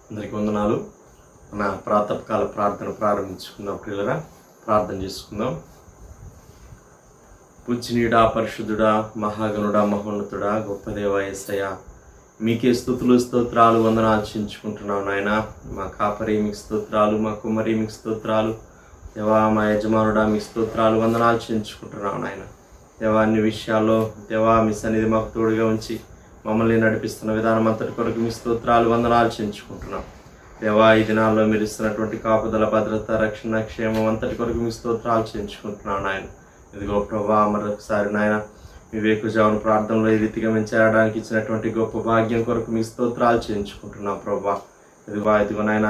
అందరికీ వందనాలు. మన ప్రాతకాల ప్రార్థన ప్రారంభించుకుందాం. పిల్లరా, ప్రార్థన చేసుకుందాం. పూజ్యుడా, పరిశుద్ధుడా, మహాగణుడా, మహోన్నతుడా, గొప్ప దేవా యేసయ్య, మీకే స్తుతులు స్తోత్రాలు వందనాలు చెల్లించుకుంటున్నాం నాయన. మా కాపరి మీకు స్తోత్రాలు, మా కుమ్మరి మీకు స్తోత్రాలు, దేవా మా యజమానుడా మీకు స్తోత్రాలు వందనాలు చెల్లించుకుంటున్నాం నాయన. దేవా అన్ని విషయాల్లో దేవా మీ సన్నిధి మాకు తోడుగా ఉంచి మమ్మల్ని నడిపిస్తున్న విధానం అంతటి కొరకు మీ స్తోత్రాలు వందనాలు చెల్లించుకుంటున్నాం. దేవా ఈ దినాల్లో మీరు ఇస్తున్నటువంటి కాపుదల, భద్రత, రక్షణ, క్షేమం అంతటి కొరకు మీ స్తోత్రాలు చెల్లించుకుంటున్నాం నాయన. ఇదిగో ప్రభా, మరొకసారి నాయన మీ వేకుజామున ప్రార్థనలో ఈ రీతిగా మేము చేరడానికి ఇచ్చినటువంటి గొప్ప భాగ్యం కొరకు మీ స్తోత్రాలు చేయించుకుంటున్నాం ప్రభా. ఇదిగో నాయన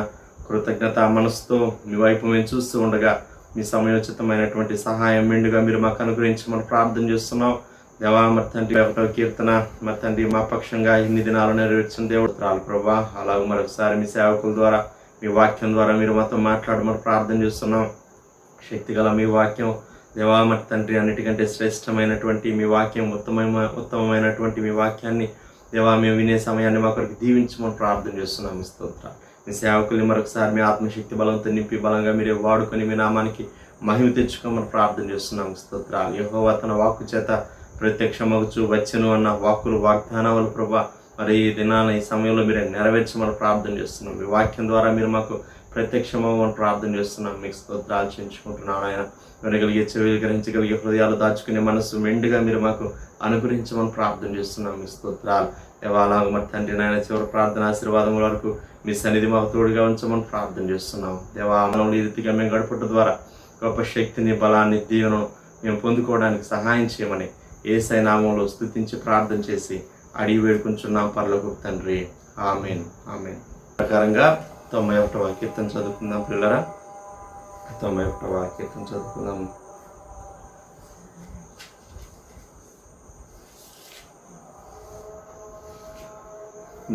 కృతజ్ఞత మనసుతో మీ వైపు మేము చూస్తూ ఉండగా మీ సమయోచితమైనటువంటి సహాయం మెండుగా మీరు మాకు అనుగ్రహించి మనం ప్రార్థన చేస్తున్నాం. దేవా మరి తండ్రి, 1వ కీర్తన మరి తండ్రి మా పక్షంగా ఇన్ని దినాలు నెరవేర్చిన దేవుడు ప్రభా. అలాగే మరొకసారి మీ సేవకుల ద్వారా మీ వాక్యం ద్వారా మీరు మాతో మాట్లాడమని ప్రార్థన చేస్తున్నాం. శక్తిగల మీ వాక్యం దేవా మరి తండ్రి, అన్నిటికంటే శ్రేష్టమైనటువంటి మీ వాక్యం, ఉత్తమమైనటువంటి మీ వాక్యాన్ని దేవా మేము వినే సమయాన్ని మా కొరకు దీవించమని ప్రార్థన చేస్తున్నాం. మీ స్తోత్ర మీ సేవకుల్ని మరొకసారి మీ ఆత్మశక్తి బలంతో నింపి బలంగా మీరే వాడుకొని మీ నామానికి మహిమ తెచ్చుకోమని ప్రార్థన చేస్తున్నాం. స్తోత్రాలు. యెహోవా తన వాక్కు చేత ప్రత్యక్షమగుచు వచ్చెను అన్న వాక్కులు, వాగ్దానాలు ప్రభా మరి ఈ దినాన ఈ సమయంలో మీరు నెరవేర్చమని ప్రార్థన చేస్తున్నాం. మీ వాక్యం ద్వారా మీరు మాకు ప్రత్యక్షమని ప్రార్థన చేస్తున్నాం. మీకు స్తోత్రాలు చెల్లించుకుంటున్నాను ఆయన. వినగలిగే చెవులు, గ్రహించగలిగే హృదయాలు, దాచుకునే మనసు మెండుగా మీరు మాకు అనుగ్రహించమని ప్రార్థన చేస్తున్నాం. మీ స్తోత్రాలు. దేవాలాగా మరి తండ్రి నాయన చివరి ప్రార్థన ఆశీర్వాదం వరకు మీ సన్నిధి మాకు తోడుగా ఉంచమని ప్రార్థన చేస్తున్నాం. దేవా మనం ఈ రీతిగా మేము గడపట ద్వారా గొప్ప శక్తిని, బలాన్ని, దీవెను మేము పొందుకోవడానికి సహాయం చేయమని యేసయ్య నామములో స్తుతించి ప్రార్థన చేసి అడిగి వేడుకుంటున్నాం పరలోకపు తండ్రి. ఆమేన్, ఆమేన్. ప్రకారంగా 91వ కీర్తన చదువుకుందాం పిల్లరా. 91వ కీర్తన చదువుకుందాం.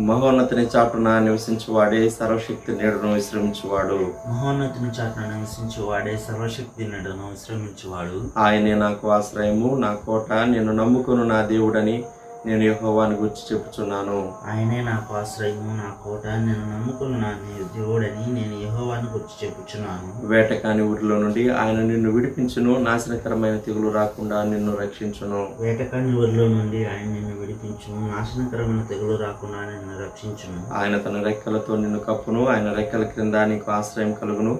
మహోన్నతిని చాటున నివసించువాడే సర్వశక్తి నీడను విశ్రమించువాడు. మహోన్నతిని చాటున నివసించువాడే సర్వశక్తి నీడను విశ్రమించువాడు. ఆయనే నాకు ఆశ్రయము, నా కోట, నేను నమ్ముకును నా దేవుడని నేను యెహోవాను గురించి చెప్పుచున్నాను. ఆయనే నాకు ఆశ్రయము, నా కోట, నేను నమ్ముకున్న నా దేవుడని నేను యెహోవాను గురించి చెప్పుచున్నాను. వేటకాని ఊరిలో నుండి ఆయన నిన్ను విడిపించును, నాశనకరమైన తెగులు రాకుండా నిన్ను రక్షించును. వేటకాని ఊరిలో నుండి ఆయన నిన్ను విడిపించును, నాశనకరమైన తెగులు రాకుండా నిన్ను రక్షించును. ఆయన తన రెక్కలతో నిన్ను కప్పును, ఆయన రెక్కల క్రింద నీకు ఆశ్రయం కలుగును.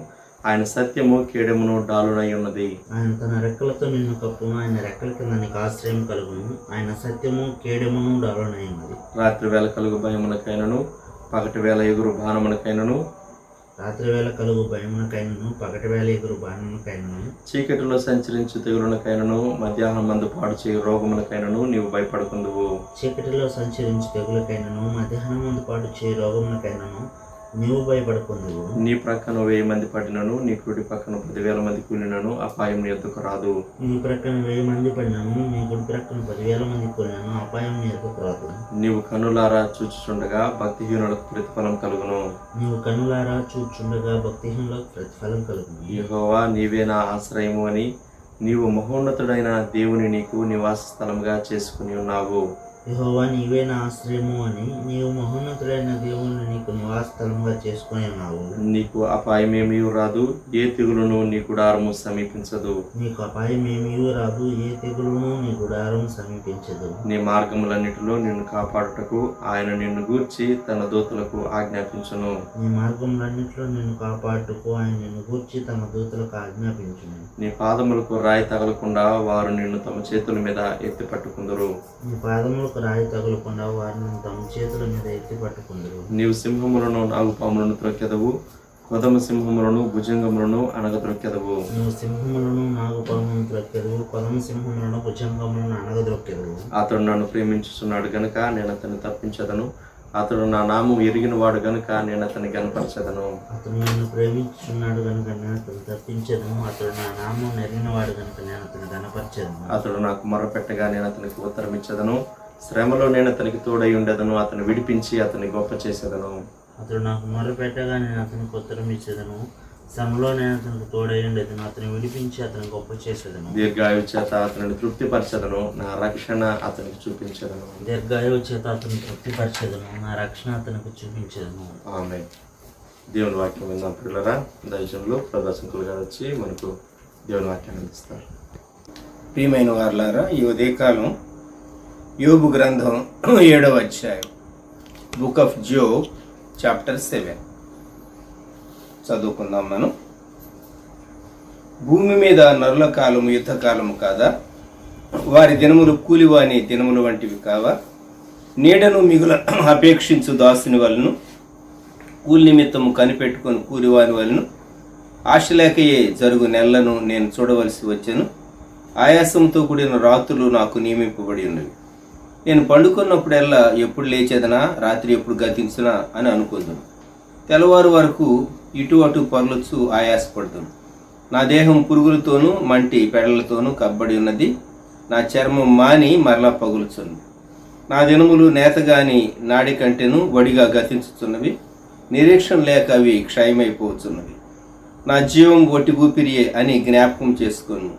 ఆయన సత్యము కేడెమును డాలునై ఉన్నది. ఆయన తన రెక్కలతో నిన్ను కప్పును, ఆయన రెక్కల కింద నీకు ఆశ్రయం కలుగును. ఆయన సత్యము కేడెమును డాలునై ఉన్నది. రాత్రి వేళ కలుగు భయమునకైనను, పగటి వేళ ఎగురు బాణమునకైనను, రాత్రి వేళ కలుగు భయమునకైనను, పగటి వేళ ఎగురు బాణమునకైనను, చీకటిలో సంచరించు తెగులునకైనను, మధ్యాహ్నం మందు పాడు చేయు రోగమునకైనను నీవు భయపడుకుందువు. చీకటిలో సంచరించు తెగులకైనను, మధ్యాహ్నం మందు పాటు చేయి రోగమునకైనను నీవు భయపడుకుందువు. నీ ప్రక్కన 1000 మంది పడినను, నీ కుడి పక్కన 10,000 మంది కూలినను అపాయం నీ ఎద్దుకు రాదు. నీ ప్రక్కన 1000 మంది పడినను, నీ కుడి ప్రక్కన 10,000 మంది కూలినను అపాయం నీ ఎద్దుకు రాదు. నీవు కన్నులారా చూచుచుండగా భక్తిహీనులకు ప్రతిఫలం కలుగును. నీవు కన్నులారా చూచుండగా భక్తిహీనులకు ప్రతిఫలం కలుగును. యెహోవా నీవే నా ఆశ్రయము అని నీవు మహోన్నతుడైన దేవుని నీకు నివాస స్థలంగా చేసుకుని ఉన్నావు. యెహోవా నీవే నా ఆశ్రయము అని నీవు మహోన్నతుడైన దేవుని నీకు నివాస స్థలంగా చేసుకుని ఉన్నావు. నీకు అపాయమేమీ రాదు, ఏ తెగులును నీ గుడారము సమీపించదు. నీకు అపాయమేమీ రాదు, ఏ తెగులును నీ గుడారము సమీపించదు. నీ మార్గములన్నిటిలో నిన్ను కాపాడుటకు ఆయన నిన్ను గూర్చి తన దూతలకు ఆజ్ఞాపించును. నీ మార్గములన్నిటిలో నిన్ను కాపాడుటకు ఆయన నిన్ను గూర్చి తన దూతలకు ఆజ్ఞాపించును. నీ పాదములకు రాయి తగలకుండా వారు నిన్ను తమ చేతుల మీద ఎత్తి పట్టుకుందరు. నీ పాదములకు రాయి తగలకుండా వారిని తమ చేతుల మీద ఎత్తి పట్టుకుందరు. నీవు సింహములను, నాగుపాములను త్రొక్కెదవు, కొదమ సింహములను, భుజంగములను అనగద్రొక్కెదవు. నువ్వు సింహములను, నాగుపాములను త్రొక్కెదవు, కొదమ సింహములను, భుజంగములను అనగద్రొక్కెదవు. అతడు నన్ను ప్రేమించుచున్నాడు గనుక నేను అతన్ని తప్పించదను, అతడు నా నామం ఎరిగిన వాడు గనుక నేను అతన్ని గనపరచదను. అతడు నన్ను ప్రేమించుచున్నాడు గనుక నేను అతను తప్పించదను, అతడు నా నామం ఎరిగిన వాడు గనుక నేను అతను గనపరచదను. అతడు నాకు మొరపెట్టగా నేను అతనికి ఉత్తరం ఇచ్చదను, శ్రమలో నేను అతనికి తోడై ఉండేదను, అతను విడిపించి అతన్ని గొప్ప చేసేదను. అతడు నాకు మొరపెట్టగా నేను అతనికి ఉత్తరం ఇచ్చేదను, శ్రమలో నేను అతనికి తోడై ఉండేదను, అతను విడిపించి అతను గొప్ప చేసేదను. దీర్ఘాయువు చేత అతనిని తృప్తిపరచదను, నా రక్షణ అతనికి చూపించదను. దీర్ఘాయువు చేత అతను తృప్తిపరచదను, నా రక్షణ అతనికి చూపించదను. ఆమేన్. దేవుని వాక్యం విందాం పిల్లరా. దైవజనులు ప్రదర్శకులు గారు వచ్చి మనకు దేవుని వాక్యాన్ని అందిస్తారు. ప్రియమైన వారలారా, ఈ ఉదయకాలం యోబు గ్రంథం 7వ అధ్యాయం, బుక్ ఆఫ్ జోబ్ చాప్టర్ 7 చదువుకుందాం. మనం భూమి మీద నరుల కాలము యుద్ధకాలము కాదా? వారి దినములు కూలివాని దినములు వంటివి కావా? నీడను మిగుల అపేక్షించు దాసుని వలను, కూలి నిమిత్తము కనిపెట్టుకొని కూలివాని వలను ఆశ లేకయే జరుగు నెలలను నేను చూడవలసి వచ్చాను. ఆయాసంతో కూడిన రాత్రులు నాకు నియమింపబడి ఉన్నవి. నేను పండుకున్నప్పుడల్లా ఎప్పుడు లేచేదనా, రాత్రి ఎప్పుడు గతించునా అని అనుకుందాను. తెల్లవారు వరకు ఇటు అటు పొరలొచ్చు ఆయాసపడుతాను. నా దేహం పురుగులతోనూ మంటి పెడలతోనూ కబ్బడి ఉన్నది. నా చర్మం మాని మరలా పగులుచున్నది. నా దినములు నేతగాని నాడి కంటేను వడిగా గతించుతున్నవి. నిరీక్షణ లేక అవి క్షయమైపోతున్నవి. నా జీవం ఒట్టి ఊపిరియే అని జ్ఞాపకం చేసుకొను.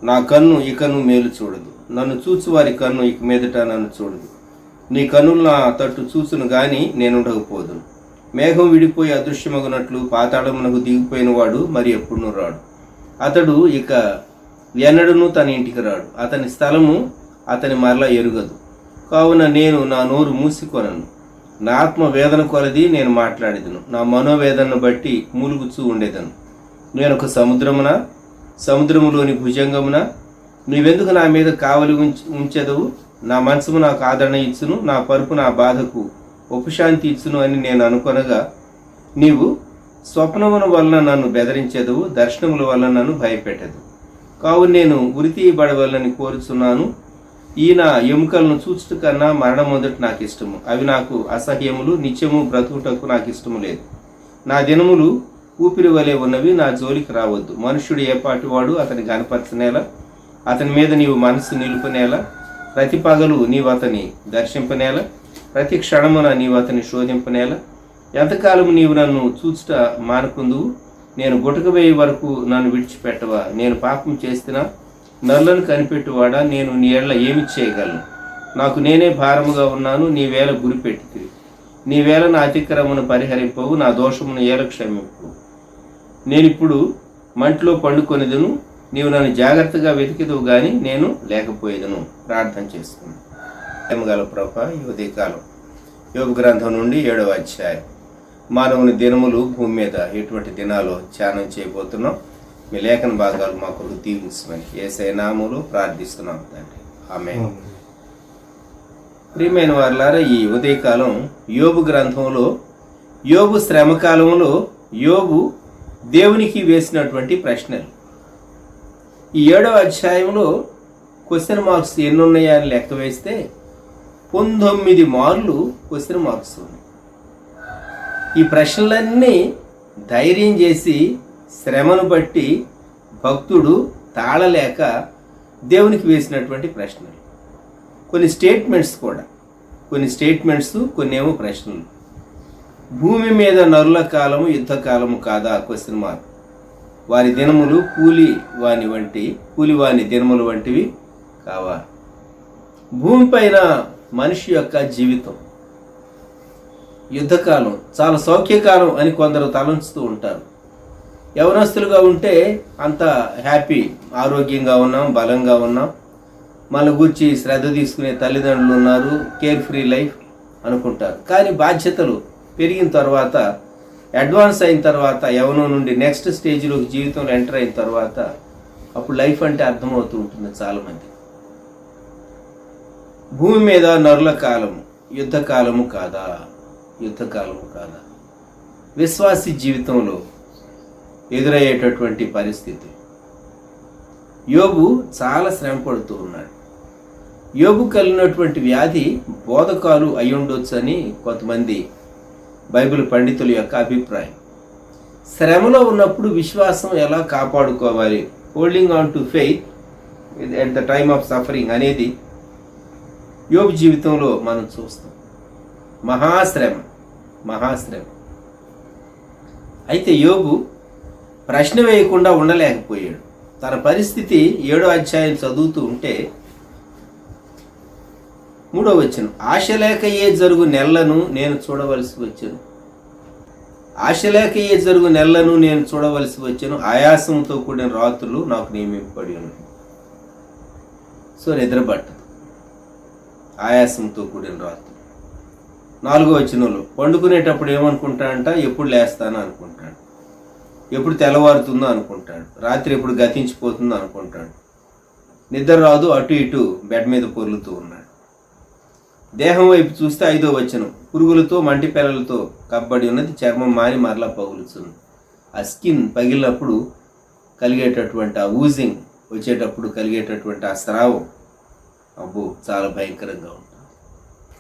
నా కన్ను ఇకను మేలు చూడదు. నన్ను చూచు వారి కన్ను ఇక మీదట నన్ను చూడదు. నీ కన్నులు నా తట్టు చూచును గాని నేనుండకపోదును. మేఘం విడిపోయి అదృశ్యమగునట్లు పాతాళమునకు దిగిపోయిన వాడు మరి ఎప్పుడునూ రాడు. అతడు ఇక ఎన్నడూ తన ఇంటికి రాడు. అతని స్థలము అతని మరలా ఎరుగదు. కావున నేను నా నోరు మూసికొనను. నా ఆత్మ వేదన కొలది నేను మాట్లాడేదను. నా మనోవేదనను బట్టి మూలుగుచూ ఉండేదను. నేను ఒక సముద్రమున, సముద్రములోని భుజంగమున, నీవెందుకు నా మీద కావలి ఉంచెదవు? నా మనసుము నాకు ఆదరణ ఇచ్చును, నా పరుపు నా బాధకు ఉపశాంతి ఇచ్చును అని నేను అనుకొనగా, నీవు స్వప్నముల వలన నన్ను బెదిరించెదవు, దర్శనముల వలన నన్ను భయపెట్టదు. కావున నేను ఉరితీయబడవలని కోరుచున్నాను. ఈయన ఎముకలను చూచుట కన్నా మరణం మొదట నాకు ఇష్టము. అవి నాకు అసహ్యములు. నిత్యము బ్రతుకుటకు నాకు ఇష్టము లేదు. నా దినములు ఊపిరి వలె ఉన్నవి. నా జోలికి రావద్దు. మనుష్యుడు ఏపాటి వాడు, అతని గనపరచనేలా? అతని మీద నీవు మనసు నిలుపునేలా? ప్రతి పగలు నీవు అతని దర్శింపనేలా? ప్రతి క్షణమున నీవు అతని శోధింపనేలా? ఎంతకాలము నీవు నన్ను చూచుట మానుకుందువు? నేను గుటక వేయి వరకు నన్ను విడిచిపెట్టవా? నేను పాపం చేస్తున్నా? నరులను కనిపెట్టువాడా, నేను నీ ఎడల ఏమి చేయగలను? నాకు నేనే భారముగా ఉన్నాను. నీవేళ గురిపెట్టితివి. నీవేళ నా అతిక్రమను పరిహరింపవు, నా దోషమును ఏల క్షమింపు. నేనిప్పుడు మంటిలో పండుకొనిదను. నీవు నన్ను జాగ్రత్తగా వెతికిదువు గాని నేను లేకపోయేదను. ప్రార్థన చేసుకున్నాను. ప్రేమగల ప్రభా, ఈ ఉదయకాలం యోబు గ్రంథం నుండి 7వ అధ్యాయం, మానవుని దినములు భూమి మీద ఎటువంటి దినాలు ధ్యానం చేయబోతున్నాం. మీ లేఖన భాగాలు మా కొరకు దీవించమని యేసయ్య నామములో ప్రార్థిస్తున్నాం తండ్రి. ఆమేన్. ప్రియమైన వారలారా, ఈ ఉదయకాలం యోబు గ్రంథంలో యోబు శ్రమకాలంలో యోబు దేవునికి వేసినటువంటి ప్రశ్నలు. ఈ 7వ అధ్యాయంలో క్వశ్చన్ మార్క్స్ ఎన్ని ఉన్నాయా అని లెక్క వేస్తే 19 మార్లు క్వశ్చన్ మార్క్స్ ఉన్నాయి. ఈ ప్రశ్నలన్నీ ధైర్యం చేసి శ్రమను బట్టి భక్తుడు తాళలేక దేవునికి వేసినటువంటి ప్రశ్నలు. కొన్ని స్టేట్మెంట్స్ కూడా, కొన్నేమో ప్రశ్నలు. భూమి మీద నరుల కాలము యుద్ధకాలము కాదా? Question mark. వారి దినములు కూలివాని దినములు వంటివి కావా? భూమిపైన మనిషి యొక్క జీవితం యుద్ధకాలం, చాలా సౌఖ్యకాలం అని కొందరు తలంచుతూ ఉంటారు. యవనస్తులుగా ఉంటే అంత హ్యాపీ, ఆరోగ్యంగా ఉన్నాం, బలంగా ఉన్నాం, మన గురించి శ్రద్ధ తీసుకునే తల్లిదండ్రులు ఉన్నారు, కేర్ ఫ్రీ లైఫ్ అనుకుంటారు. కానీ బాధ్యతలు పెరిగిన తర్వాత, అడ్వాన్స్ అయిన తర్వాత, యవనం నుండి నెక్స్ట్ స్టేజ్లోకి జీవితంలో ఎంటర్ అయిన తర్వాత అప్పుడు లైఫ్ అంటే అర్థమవుతూ ఉంటుంది చాలామంది. భూమి మీద నరుల కాలము యుద్ధకాలము కాదా? విశ్వాసి జీవితంలో ఎదురయ్యేటటువంటి పరిస్థితి. యోబు చాలా శ్రమ పడుతూ ఉన్నాడు. యోబు కలిగినటువంటి వ్యాధి బోధకాలు అయి ఉండొచ్చు అని కొంతమంది బైబిల్ పండితుల యొక్క అభిప్రాయం. శ్రమలో ఉన్నప్పుడు విశ్వాసం ఎలా కాపాడుకోవాలి, holding on to faith at the time of suffering అనేది యోబు జీవితంలో మనం చూస్తాం. మహాశ్రమ. అయితే యోబు ప్రశ్న వేయకుండా ఉండలేకపోయాడు. తన పరిస్థితి 7వ అధ్యాయం చదువుతూ ఉంటే 3వ వచనం, ఆశ లేక జరుగు నెలలను నేను చూడవలసి వచ్చాను. ఆశలేకయే జరుగు నెలను నేను చూడవలసి వచ్చాను, ఆయాసంతో కూడిన రాత్రులు నాకు నియమింపబడి ఉన్నాయి. సో నిద్రపట్టదు, ఆయాసంతో కూడిన రాత్రులు. 4వ వచనంలో పండుకునేటప్పుడు ఏమనుకుంటాడంట, ఎప్పుడు లేస్తానో అనుకుంటాడు, ఎప్పుడు తెల్లవారుతుందో అనుకుంటాడు, రాత్రి ఎప్పుడు గతించిపోతుందో అనుకుంటాడు. నిద్ర రాదు, అటు ఇటు బెడ్ మీద పొర్లుతూ ఉన్నాడు. దేహం వైపు చూస్తే 5వ వచనం, పురుగులతో మంటి పిల్లలతో కప్పబడి ఉన్నది, చర్మం మారి మరలా పగులుతుంది. ఆ స్కిన్ పగిలినప్పుడు కలిగేటటువంటి ఆ ఊజింగ్ వచ్చేటప్పుడు కలిగేటటువంటి ఆ స్రావం, అబ్బో చాలా భయంకరంగా ఉంటుంది.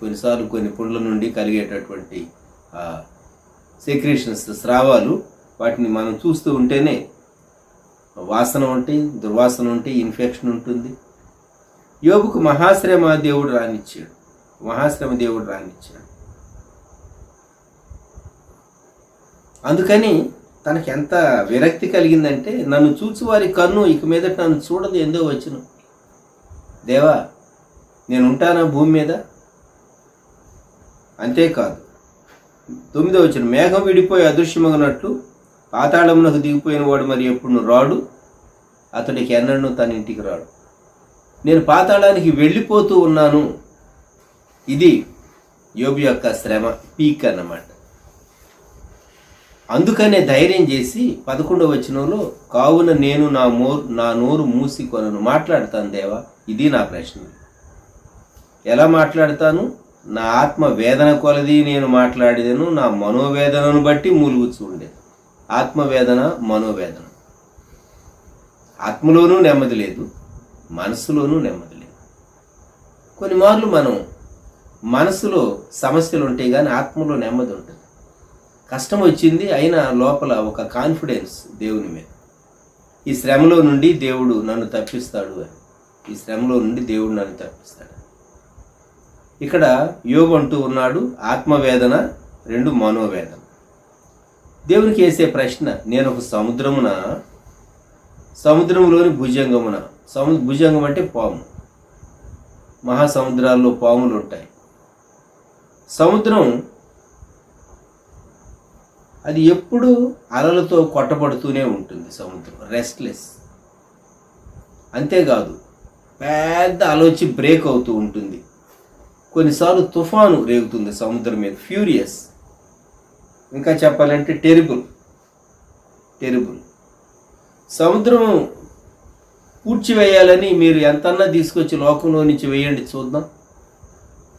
కొన్నిసార్లు కొన్ని పుండ్ల నుండి కలిగేటటువంటి ఆ సెక్రేషన్స్, స్రావాలు, వాటిని మనం చూస్తూ ఉంటేనే వాసన ఉంటాయి, దుర్వాసన ఉంటాయి, ఇన్ఫెక్షన్ ఉంటుంది. యోబుకు మహాశ్రమ దేవుడు రానిచ్చాడు, మహాశ్రమ దేవుడు రానిచ్చాడు. అందుకని తనకి ఎంత విరక్తి కలిగిందంటే, నన్ను చూచి వారి కన్ను ఇక మీదట నన్ను చూడదు ఎందో వచ్చును. దేవా, నేను ఉంటానా భూమి మీద? అంతేకాదు, 9వ వచనం, మేఘం విడిపోయి అదృశ్యమగినట్లు పాతాళమునకు దిగిపోయిన వాడు మరి ఎప్పుడు రాడు, అతడికి ఎన్నడూ తన ఇంటికి రాడు. నేను పాతాళానికి వెళ్ళిపోతూ ఉన్నాను. ఇది యోబు యొక్క శ్రమ పీక్ అన్నమాట. అందుకనే ధైర్యం చేసి 11వ వచనంలో, కావున నేను నా నోరు మూసి కొనను. మాట్లాడతాను దేవా, ఇది నా ప్రశ్న. ఎలా మాట్లాడతాను? నా ఆత్మ వేదన కొలది నేను మాట్లాడేదను, నా మనోవేదనను బట్టి మూలుగుచూ ఉండేది. ఆత్మవేదన, మనోవేదన. ఆత్మలోనూ నెమ్మది లేదు, మనసులోనూ నెమ్మది లేదు. కొన్ని మార్లు మనం మనసులో సమస్యలు ఉంటాయి కానీ ఆత్మలో నెమ్మది ఉంటుంది. కష్టం వచ్చింది అయినా లోపల ఒక కాన్ఫిడెన్స్ దేవుని మీద, ఈ శ్రమలో నుండి దేవుడు నన్ను తప్పిస్తాడు అని, ఈ శ్రమలో నుండి దేవుడు నన్ను తప్పిస్తాడు. ఇక్కడ యోబు అంటూ ఉన్నాడు, ఆత్మవేదన, 2 మనోవేదన. దేవునికి వేసే ప్రశ్న, నేను ఒక సముద్రమున, సముద్రంలోని భుజంగమున. భుజంగం అంటే పాము, మహాసముద్రాల్లో పాములు ఉంటాయి. సముద్రం అది ఎప్పుడు అలలతో కొట్టబడుతూనే ఉంటుంది. సముద్రం రెస్ట్లెస్. అంతేకాదు, పెద్ద అల వచ్చి బ్రేక్ అవుతూ ఉంటుంది. కొన్నిసార్లు తుఫాను రేగుతుంది సముద్రం మీద, ఫ్యూరియస్. ఇంకా చెప్పాలంటే టెరిబుల్. సముద్రం పూడ్చివేయాలని మీరు ఎంతన్నా తీసుకొచ్చి లోకంలో నుంచి వేయండి చూద్దాం,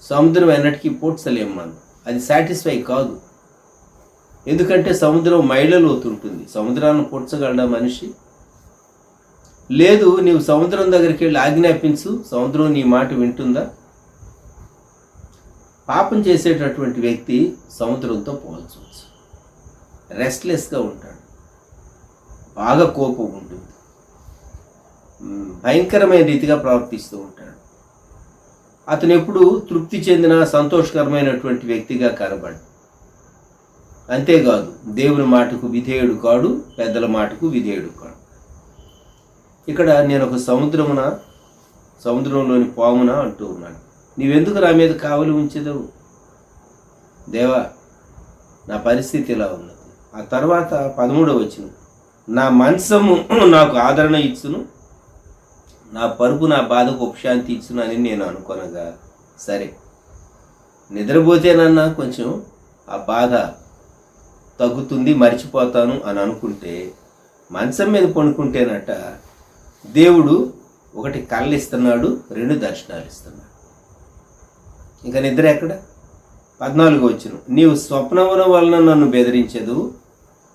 సముద్రం ఎన్నటికీ పూడ్చలేం మనం. అది సాటిస్ఫై కాదు. ఎందుకంటే సముద్రం మైళ్ళ లోతు ఉంటుంది. సముద్రాన్ని పూడ్చగలడా మనిషి? లేదు. నీవు సముద్రం దగ్గరికి వెళ్ళి ఆజ్ఞాపించు, సముద్రం నీ మాట వింటుందా? పాపం చేసేటటువంటి వ్యక్తి సముద్రంతో పోల్చవచ్చు. రెస్ట్లెస్గా ఉంటాడు, బాగా కోపం ఉంటుంది, భయంకరమైన రీతిగా ప్రవర్తిస్తూ ఉంటాడు. అతను ఎప్పుడు తృప్తి చెందిన సంతోషకరమైనటువంటి వ్యక్తిగా కనబడు. అంతేకాదు, దేవుని మాటకు విధేయుడు కాడు, పెద్దల మాటకు విధేయుడు కాడు. ఇక్కడ నేను ఒక సముద్రంలోని పామున అంటూ ఉన్నాను. నీవెందుకు నా మీద కావలి ఉంచెదవు? దేవా, నా పరిస్థితి ఇలా ఉన్నది. ఆ తర్వాత 13వ వచనం, నా మంచము నాకు ఆదరణ ఇచ్చును, నా పరుపు నా బాధకు ఉపశాంతి ఇచ్చును అని నేను అనుకొనగా, సరే నిద్రపోతేనన్నా కొంచెం ఆ బాధ తగ్గుతుంది, మర్చిపోతాను అని అనుకుంటే, మంచం మీద పడుకుంటేనట దేవుడు 1 కళ్ళు ఇస్తున్నాడు, 2 దర్శనాలు ఇస్తున్నాడు. ఇంకా నిద్ర ఎక్కడ? 14వ వచనం, నీవు స్వప్నముల వలన నన్ను బెదిరించదు,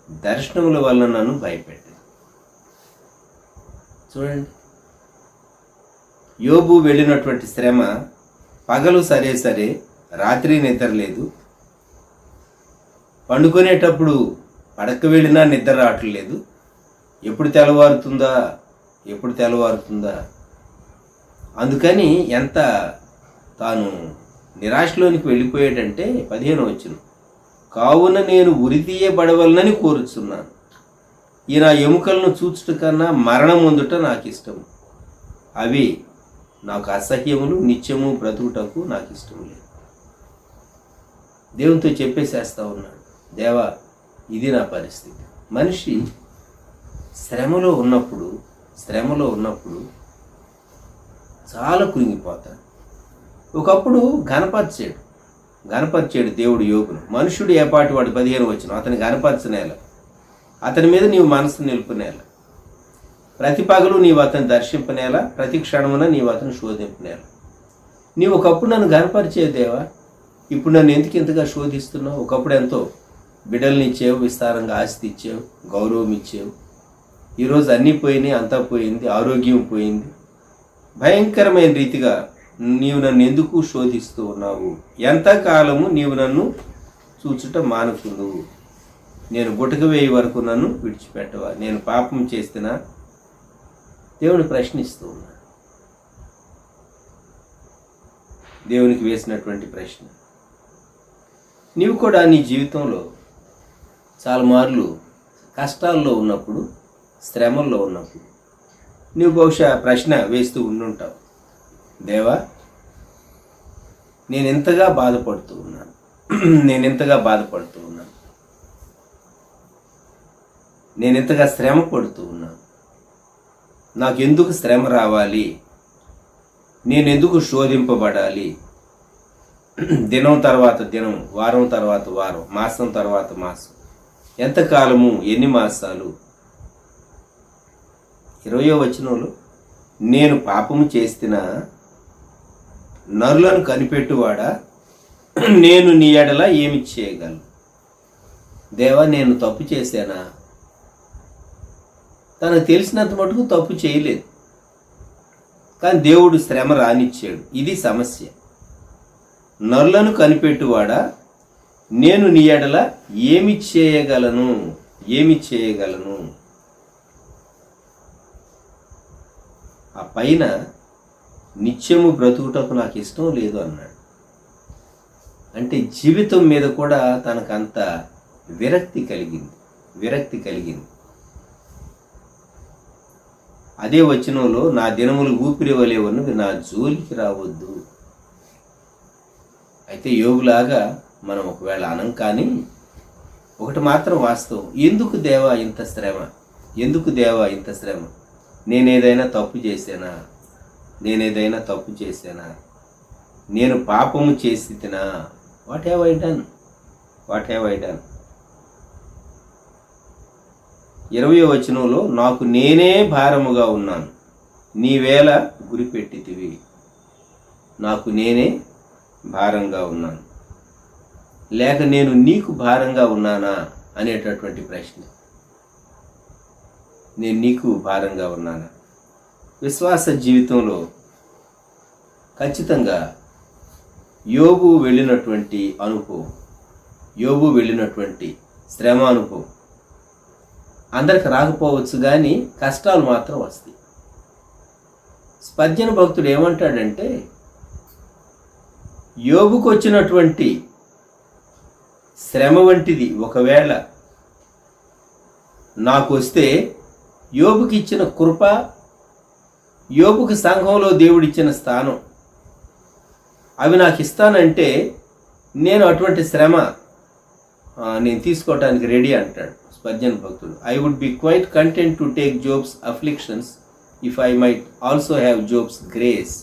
దర్శనముల వలన నన్ను భయపెట్టదు. చూడండి, యోబు వెళ్ళినటువంటి శ్రమ, పగలు సరే, రాత్రి నిద్ర లేదు, పండుకునేటప్పుడు పడక వెళ్ళినా నిద్ర రావట్లేదు. ఎప్పుడు తెల్లవారుతుందా. అందుకని ఎంత తాను నిరాశలోనికి వెళ్ళిపోయాడంటే 15వ వచనం, కావున నేను ఉరితీయబడవలనని కోరుచున్నాను, ఈ నా ఎముకలను చూచుట కన్నా మరణం పొందుట నాకు ఇష్టము, అవి నాకు అసహ్యములు, నిత్యము బ్రతుకుటకు నాకు ఇష్టం లేదు. దేవునితో చెప్పేసేస్తా ఉన్నాడు, దేవా, ఇది నా పరిస్థితి. మనిషి శ్రమలో ఉన్నప్పుడు చాలా కృంగిపోతాడు. ఒకప్పుడు గణపరిచాడు దేవుడు యోగును. మనుషుడు ఏపాటి వాడు 15 వచనం, అతని గణపరచనేల, అతని మీద నీవు మనసు నిలుపునేల, ప్రతి పగలు నీవు అతను దర్శింపనేల, ప్రతి క్షణమున నీవు అతను శోధింపనేల. నీవు ఒకప్పుడు నన్ను గణపరిచే దేవా, ఇప్పుడు నన్ను ఎందుకు ఇంతగా శోధిస్తున్నావు? ఒకప్పుడు ఎంతో బిడ్డల్ని ఇచ్చావు, విస్తారంగా ఆస్తి ఇచ్చావు, గౌరవం ఇచ్చావు. ఈరోజు అన్నీ పోయినాయి, అంతా పోయింది, ఆరోగ్యం పోయింది. భయంకరమైన రీతిగా నీవు నన్ను ఎందుకు శోధిస్తూ ఉన్నావు? ఎంతకాలము నీవు నన్ను చూచుట మానుకుందువు? నేను గుటక వేయి వరకు నన్ను విడిచిపెట్టవా? నేను పాపం చేస్తున్నా? దేవుని ప్రశ్నిస్తూ ఉన్నాడు. దేవునికి వేసినటువంటి ప్రశ్న. నీవు కూడా నీ జీవితంలో చాలా మార్లు కష్టాల్లో ఉన్నప్పుడు, శ్రమల్లో ఉన్నప్పుడు నీవు బహుశా ప్రశ్న వేస్తూ ఉండుంటావు, దేవా నేను ఎంతగా బాధపడుతూ ఉన్నాను, నేను ఎంతగా శ్రమ పడుతూ ఉన్నాను, నాకెందుకు శ్రమ రావాలి, నేనెందుకు శోధింపబడాలి? దినం తర్వాత దినం, వారం తర్వాత వారం, మాసం తర్వాత మాసం, ఎంతకాలము, ఎన్ని మాసాలు? 20వ వచనంలో, నేను పాపము చేస్తున్నా నరులను కనిపెట్టువాడా, నేను నీ ఎడల ఏమి చేయగలను? దేవా నేను తప్పు చేశానా? తనకు తెలిసినంత మటుకు తప్పు చేయలేదు, కానీ దేవుడు శ్రమ రానిచ్చాడు. ఇది సమస్య. నరులను కనిపెట్టువాడా, నేను నీ ఎడల ఏమి చేయగలను? ఆ పైన నిత్యము బ్రతుకుటకు నాకు ఇష్టం లేదు అన్నాడు. అంటే జీవితం మీద కూడా తనకంత విరక్తి కలిగింది. అదే వచనంలో, నా దినములు ఊపిరి వలె ఉన్నవి, నా జోలికి రావద్దు. అయితే యోగులాగా మనం ఒకవేళ అనం, కానీ ఒకటి మాత్రం వాస్తవం. ఎందుకు దేవా ఇంత శ్రమ? నేనేదైనా తప్పు చేశానా? నేను పాపము చేసి తినా? What have I done? 20వ వచనంలో, నాకు నేనే భారముగా ఉన్నాను, నీవేళ గురిపెట్టితివి. నాకు నేనే భారంగా ఉన్నాను, లేక నేను నీకు భారంగా ఉన్నానా అనేటటువంటి ప్రశ్న. నేను నీకు భారంగా ఉన్నానా? విశ్వాస జీవితంలో ఖచ్చితంగా యోబు వెళ్ళినటువంటి శ్రమ అనుభవం అందరికి రాకపోవచ్చు, కానీ కష్టాలు మాత్రం వస్తాయి. స్పర్జన భక్తుడు ఏమంటాడంటే, యోబుకు వచ్చినటువంటి శ్రమ వంటిది ఒకవేళ నాకు వస్తే, యోబుకి ఇచ్చిన కృప, యోబుకి సంఘంలో దేవుడిచ్చిన స్థానం, అవి నాకు ఇస్తానంటే నేను అటువంటి శ్రమ నేను తీసుకోవటానికి రెడీ అంటాడు స్పర్జన భక్తుడు. I would be quite content to take Job's afflictions if I might also have Job's grace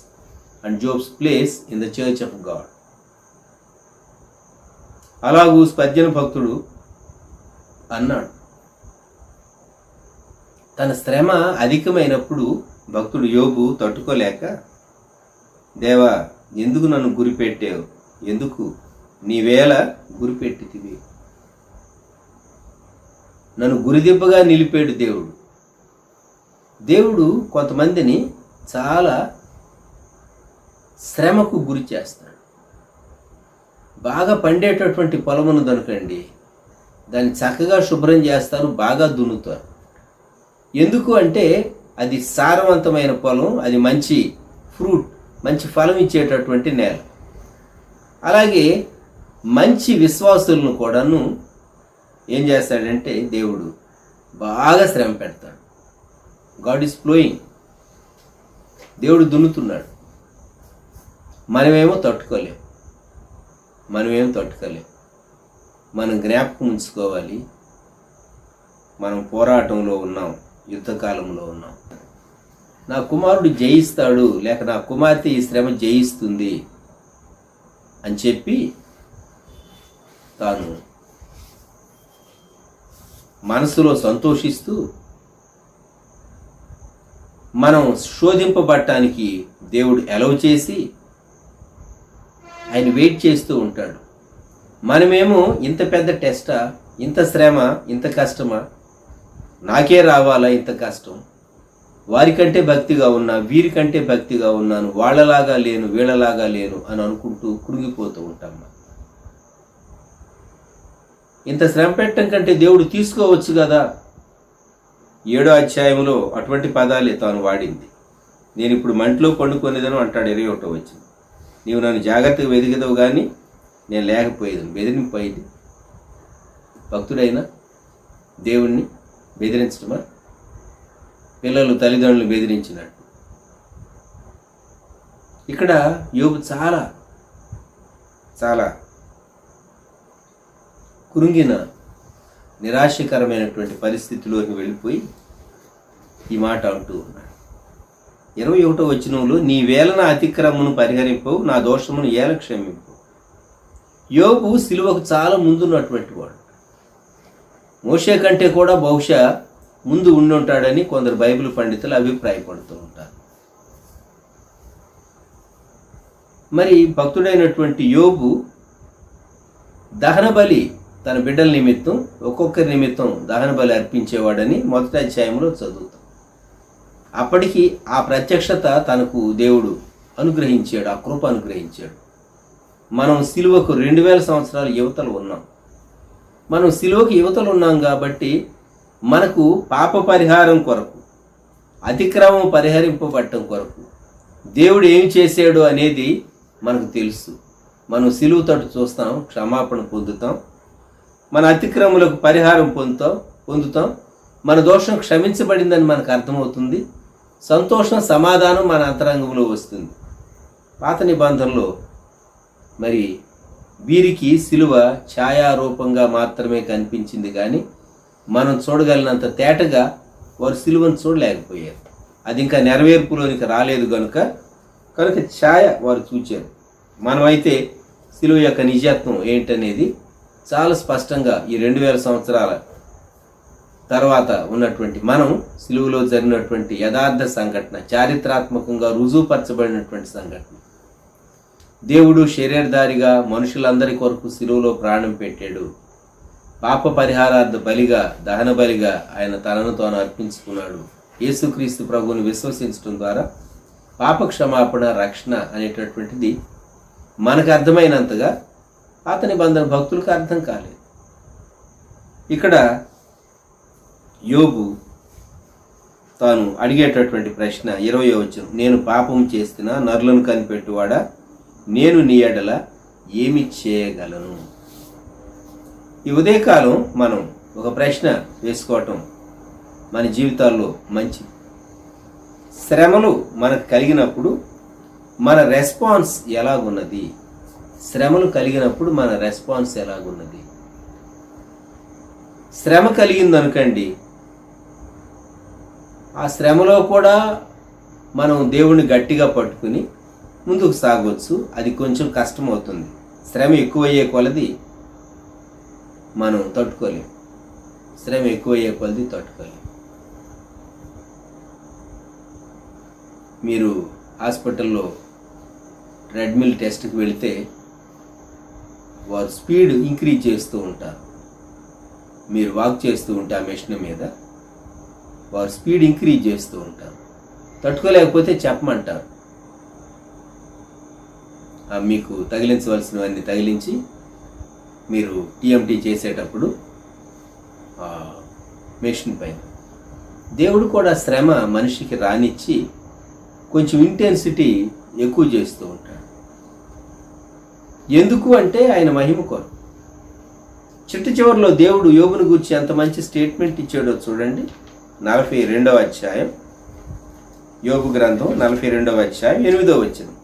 and Job's place in the church of God. అలాగూ స్పర్జన భక్తుడు అన్నాడు. తన శ్రమ అధికమైనప్పుడు భక్తుడు యోబు తట్టుకోలేక, దేవా ఎందుకు నన్ను గురిపెట్టావు? ఎందుకు నీవేళ గురిపెట్టితివి? నన్ను గురిదిబ్బగా నిలిపాడు దేవుడు. దేవుడు కొంతమందిని చాలా శ్రమకు గురి చేస్తాడు. బాగా పండేటటువంటి పొలమును దొరకండి, దాన్ని చక్కగా శుభ్రం చేస్తారు, బాగా దున్నుతారు. ఎందుకు అంటే అది సారవంతమైన పొలం, అది మంచి ఫ్రూట్, మంచి ఫలం ఇచ్చేటటువంటి నేల. అలాగే మంచి విశ్వాసులను కూడాను ఏం చేస్తాడంటే దేవుడు బాగా శ్రమ పెడతాడు. గాడ్ ఈజ్ ఫ్లోయింగ్, దేవుడు దున్నుతున్నాడు. మనమేమో తట్టుకోలేం. మనం జ్ఞాపకం ఉంచుకోవాలి, మనం పోరాటంలో ఉన్నాం, యుద్ధకాలంలో ఉన్నాం. నా కుమారుడు జయిస్తాడు, లేక నా కుమార్తె ఈ శ్రమ జయిస్తుంది అని చెప్పి తాను మనసులో సంతోషిస్తూ మనం శోధింపబడటానికి దేవుడు అలౌ చేసి ఆయన వెయిట్ చేస్తూ ఉంటాడు. మనమేమో ఇంత పెద్ద టెస్టా, ఇంత శ్రమ, ఇంత కష్టమా, నాకే రావాలా ఇంత కష్టం, వారికంటే భక్తిగా ఉన్నా, వీరికంటే భక్తిగా ఉన్నాను, వాళ్ళలాగా లేను, వీళ్ళలాగా లేను అని అనుకుంటూ కృంగిపోతూ ఉంటాం. ఇంత శ్రమ పెట్టడం కంటే దేవుడు తీసుకోవచ్చు కదా. 7వ అధ్యాయంలో అటువంటి పదాలే తాను వాడింది. నేను ఇప్పుడు మంటలో పండుకొనేదను అంటాడు 21వ వచనం. నీవు నన్ను జాగ్రత్తగా వెతికిదవు కానీ నేను లేకపోయేదని బెదిరింపోయేది. భక్తుడైనా దేవుణ్ణి బెదిరించడమా? పిల్లలు తల్లిదండ్రులు బెదిరించినట్టు. ఇక్కడ యోబు చాలా చాలా కృంగిన నిరాశకరమైనటువంటి పరిస్థితిలోకి వెళ్ళిపోయి ఈ మాట అంటూ ఉన్నాడు. 21వ వచనంలో, నీ వేళన అతిక్రమమును పరిహరింపవు, నా దోషమును ఏల క్షమింపు. యోబు సిలువకు చాలా ముందున్నటువంటి వాడు. మోషే కంటే కూడా బహుశా ముందు ఉండి ఉంటాడని కొందరు బైబిల్ పండితులు అభిప్రాయపడుతూ ఉంటారు. మరి భక్తుడైనటువంటి యోబు దహన బలి తన బిడ్డల నిమిత్తం, ఒక్కొక్కరి నిమిత్తం దహన బలి అర్పించేవాడని మొదటి అధ్యాయంలో చదువుతాం. అప్పటికి ఆ ప్రత్యక్షత తనకు దేవుడు అనుగ్రహించాడు, ఆ కృప అనుగ్రహించాడు. మనం సిలువకు 2000 సంవత్సరాలు యువతలు ఉన్నాం. మనం సిలువకు యువతలు ఉన్నాం కాబట్టి మనకు పాప పరిహారం కొరకు, అతిక్రమం పరిహరింపబడటం కొరకు దేవుడు ఏం చేశాడు అనేది మనకు తెలుసు. మనం సిలువ తట్టు చూస్తాం, క్షమాపణ పొందుతాం, మన అతిక్రమములకు పరిహారం పొందుతాం, మన దోషం క్షమించబడిందని మనకు అర్థమవుతుంది. సంతోషం, సమాధానం మన అంతరంగంలో వస్తుంది. పాత నిబంధనలో మరి వీరికి సిలువ ఛాయారూపంగా మాత్రమే కనిపించింది, కానీ మనం చూడగలిగినంత తేటగా వారు సిలువను చూడలేకపోయారు. అది ఇంకా నెరవేర్పులోనికి రాలేదు కనుక ఛాయ వారు చూచారు. మనమైతే సిలువ యొక్క నిజత్వం ఏంటనేది చాలా స్పష్టంగా ఈ 2000 సంవత్సరాల తర్వాత ఉన్నటువంటి మనం సిలువలో జరిగినటువంటి యథార్థ సంఘటన, చారిత్రాత్మకంగా రుజువుపరచబడినటువంటి సంఘటన. దేవుడు శరీరధారిగా మనుషులందరి కొరకు సిలువలో ప్రాణం పెట్టాడు. పాప పరిహారార్థ బలిగా, దహన బలిగా ఆయన తనను తాను అర్పించుకున్నాడు. యేసుక్రీస్తు ప్రభువుని విశ్వసించడం ద్వారా పాప క్షమాపణ, రక్షణ అనేటటువంటిది మనకు అర్థమైనంతగా పాత నిబంధన భక్తులకు అర్థం కాలేదు. ఇక్కడ యోబు తాను అడిగేటటువంటి ప్రశ్న 20వ వచనం, నేను పాపం చేస్తున్నా, నరులను కనిపెట్టువాడా, నేను నీ ఎడల ఏమి చేయగలను? ఈ ఉదయకాలం మనం ఒక ప్రశ్న వేసుకోవటం మన జీవితాల్లో మంచిది. శ్రమలు మనకు కలిగినప్పుడు మన రెస్పాన్స్ ఎలాగున్నది? శ్రమలు కలిగినప్పుడు మన రెస్పాన్స్ ఎలాగున్నది? శ్రమ కలిగిందనుకోండి, ఆ శ్రమలో కూడా మనం దేవుణ్ణి గట్టిగా పట్టుకుని ముందుకు సాగవచ్చు. అది కొంచెం కష్టమవుతుంది. శ్రమ ఎక్కువయ్యే కొలది మనం తట్టుకోలేం. శ్రమ ఎక్కువయ్యే కొలది తట్టుకోలేం. మీరు హాస్పిటల్లో ట్రెడ్మిల్ టెస్ట్కి వెళితే వారు స్పీడ్ ఇంక్రీజ్ చేస్తూ ఉంటారు. మీరు వాక్ చేస్తూ ఉంటే ఆ మెషిన్ మీద వారు స్పీడ్ ఇంక్రీజ్ చేస్తూ ఉంటారు. తట్టుకోలేకపోతే చెప్పమంటారు. మీకు తగిలించవలసినవన్నీ తగిలించి మీరు టీఎంటీ చేసేటప్పుడు మెషిన్ పైన దేవుడు కూడా శ్రమ మనిషికి రానిచ్చి కొంచెం ఇంటెన్సిటీ ఎక్కువ చేస్తూ ఉంటాడు. ఎందుకు అంటే ఆయన మహిమ కొరకు. చివరిలో దేవుడు యోబును గురించి ఎంత మంచి స్టేట్మెంట్ ఇచ్చాడో చూడండి. 42వ అధ్యాయం, యోబు గ్రంథం 42వ అధ్యాయం 8వ వచనం.